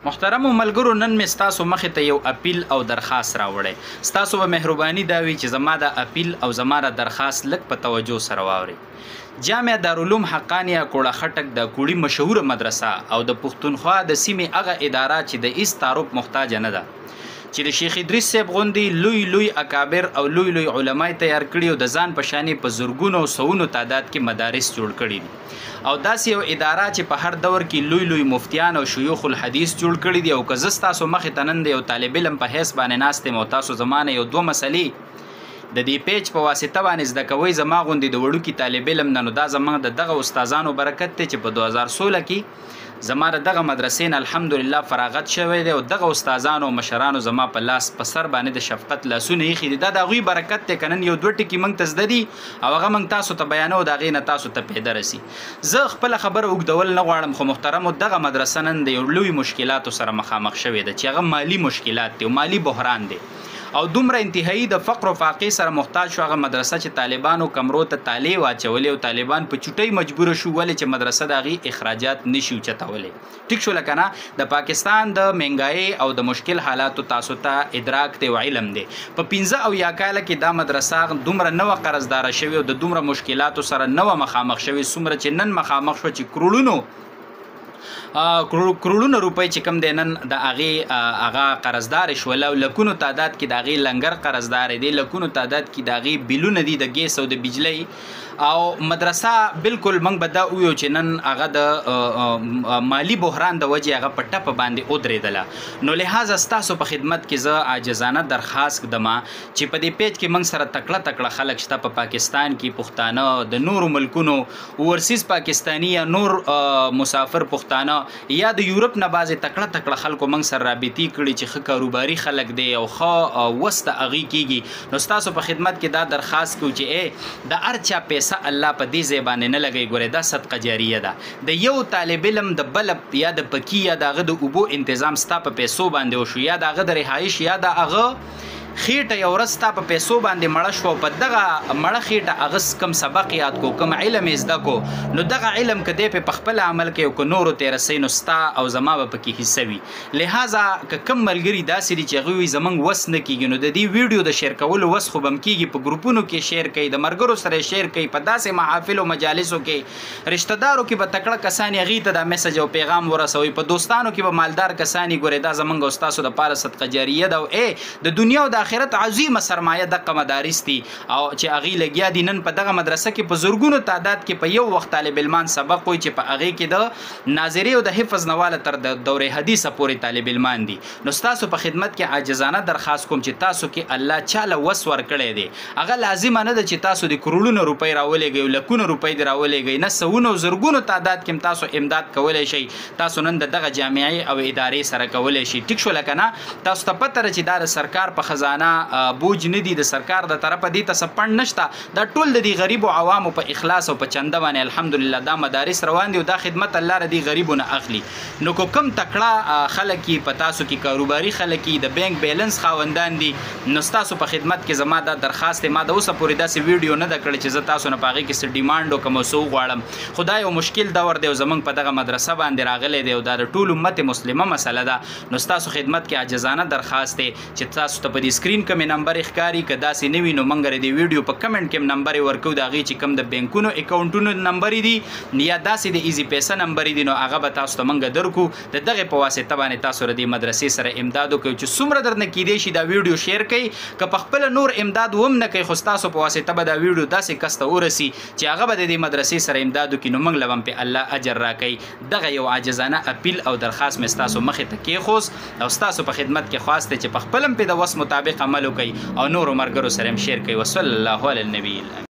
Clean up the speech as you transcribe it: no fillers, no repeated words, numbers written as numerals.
محترمو ملګرو، نن مې ستاسو مخې ته یو اپیل او درخواست راوړی. ستاسو به مهرباني دا وي چې زما د اپیل او زما د درخواست لږ په توجه سره واورئ. جامع دارالعلوم حقانیه کوړه خټک د کوړی مشهوره مدرسه او د پښتونخوا د سیمې هغه اداره چې د هیڅ تعارف محتاج نه ده، چې د شیخ ادریس صاحب غوندې لوی اکابر او لوی علماء تیار کړي او د ځان په شانې په زرګونو او سوونو تعداد کې مدارس جوړ کړي دي، او داسې یو اداره چې په هر دور کې لوی مفتیان او شیوخ الحدیث جوړ کړي دي. او که زه ستاسو مخې ته نن د یو طالب علم په حیث باندې ناست یم او تاسو زمانه یو دوه مسلې د دې پیج په واسطه باندې زده کوئ، زما غوندې د وړوکي طالب علم نه، نو دا زموږ د دغه استادانو برکت دی چې په 2016 کې زما د دغه مدرسې نه الحمدلله فراغت شوی دی، او دغه استادانو او مشرانو زما په لاس په سر باندې د شفقت لاسونه ایښي دي. دا د هغوی برکت دی که نن یو دوه ټکي موږ ته زده دي او هغه موږ تاسو ته بیانو، د هغې نه تاسو ته پیدا رسي. زه خپله خبره اوږدول نه غواړم، خو محترمو دغه مدرسه نن د یو لوی مشکلاتو سره مخامخ شوې ده چې هغه مالی مشکلات دی او مالی بحران دی، او دومره انتهایی د فقر او فاقې سره محتاج شو هغه مدرسه چې طالبانو کمرو ته تالې واچولې او طالبان په چوټۍ مجبوره شو ولې چې مدرسه د هغې اخراجات نشي اوچتولی. ټیک شو لکه نه، د پاکستان د مهنګایۍ او د مشکل حالاتو تاسو ته ادراک دی او علم دی. په 15 او یا کاله کې دا مدرسه دومره نوه قرضداره شوې او د دومره مشکلاتو سره نوه مخامخ شوې، څومره چې نن مخامخ شوه چې کروڑونه روپۍ چې کم دی نن د هغه قرضدار شول، او لکونو تعداد کې د هغې لنګر قرضدار دی، لکونو تعداد کې د هغې بیلونه دي د ګیس او د بجلۍ، او مدرسه بالکل موږ به دا وویو چې نن هغه د مالی بحران د وجې هغه په ټپه باندې ودرېدله. نو لحاظه ستاسو په خدمت کې زه عاجزانه درخواست ږدم چې په دې پیج کې موږ سره تکړه خلک شته په پاکستان کې، پښتانه د نورو ملکونو اوورسیز پاکستاني یا نور مسافر پښتانه یا د یورپ نه بعضې تکړه خلکو موږ سره رابطې کړي چې ښه کاروباري خلک دی او ښه وس د هغې کېږي. نو ستاسو په خدمت کې دا درخواست کوو چې د هر چا پیسه الله په دې ځای باندې نه لګوي. ګورئ دا صدقه جاریه ده، د یو طالب علم د بلب یا د پکي یا د هغه د اوبو انتظام ستا په پیسو باندې وشو، یا د هغه د رهایش یا د هغه خېټه یو ورځ ستا په پیسو باندې مړه شوه، په دغه مړه خېټه هغه کم سبق یاد کو، کم علم یې زده کو، نو دغه علم که دی پې په خپله عمل کوي او که نورو ته یې رسوي نو ستا او زما به پکې حصه وي. لہذا که کم ملګري داسې دي چې هغوی وایي زموږ وس نه کېږي، نو د دې ویډیو د شیر کولو وس خو به هم کېږي، په ګروپونو کې شیر کوي، د ملګرو سره یې شیر کوي، په داسې محافلو مجالسو کې رشته دارو کې به تکړه کسان یې هغې ته دا میسج او پیغام ورسوي، په دوستانو کې به مالدار کسان یې. ګورئ دا زموږ او ستاسو دپاره صدقه جاریه ده، او د دنیا او د آخرت عظیمه سرمایه دغه مدارس دي، او چې هغې لګیا دي نن په دغه مدرسه کې په زرګونو تعداد کې په یو وخت طالب علمان سبق وایي چې په هغې کې د ناظرې او د حفظ نواله تر د دورې حدیثه پورې طالب علمان دي. نو ستاسو په خدمت کې عاجزانه درخواست کوم چې تاسو کې الله چاله وس ورکړی دی، هغه لازمه نه ده چې تاسو د کروڑونو روپۍ راولېږئ او لکونو روپۍ دې راولېږئ، نه سوونو او زرګونو تعداد کې هم تاسو امداد کولی شئ، تاسو نن د دغه جامعې او ادارې سره کولی شئ. ټیک شو لکه نه، تاسو ته پته ده چې دا د سرکار په خزانه بوج نه دي، د سرکار د طرفه دې ته څه پند نشته، دا ټول د دې غریبو عوامو په اخلاص او په چنده باندې الحمدلله دا مدارس روان دي او دا خدمت الله را دې غریبو نه اخلي. نو که کوم تکړه خلک یې په تاسو کې کاروباري خلک یې د بینک بیلنس خاوندان دي، نو ستاسو په خدمت کې زما دا درخواست دی. ما د اوسه پورې داسې ویډیو نه ده کړې چې زه تاسو نه په هغې کې څه ډیمانډ وکړم او څه وغواړم، خو دا یو مشکل دور دی او زموږ په دغه مدرسه باندې راغلی دی او دا د ټول امت مسلمه مسله ده. نو ستاسو خدمت کې عاجزانه درخواست دی چې تاسو ته په دې سکرین کومې نمبر ښکاري، که داسې نه وي نو موږ د ویډیو په کمنټ کې هم نمبر یې ورکوو، د هغې چې کوم د بینکونو اکاونټونو نمبر دي یا داسې د ایزي پیسه نمبر دي، نو هغه به تاسو ته موږ درکو. د دغې په واسطه باندې تاسو د دې مدرسې سره امداد وکړئ چې څومره درنه کیدی شي دا ویډیو شیر کړئ، که په خپله نور امداد هم نه کوي خو ستاسو په واسطه به دا ویډیو داسې کس ته ورسي چې هغه به د دې مدرسې سره امداد وکړي، نو موږ له هم پې الله اجر راکوي. دغه یو عاجزانه اپیل او درخواست مې ستاسو مخې ته کېښوست او ستاسو په خدمت کې خواست دی چې په خپله هم پې د وس مطابق عمل وکړئ او نورو ملګرو سره هم شیر کوي. وصلی الله علی النبی.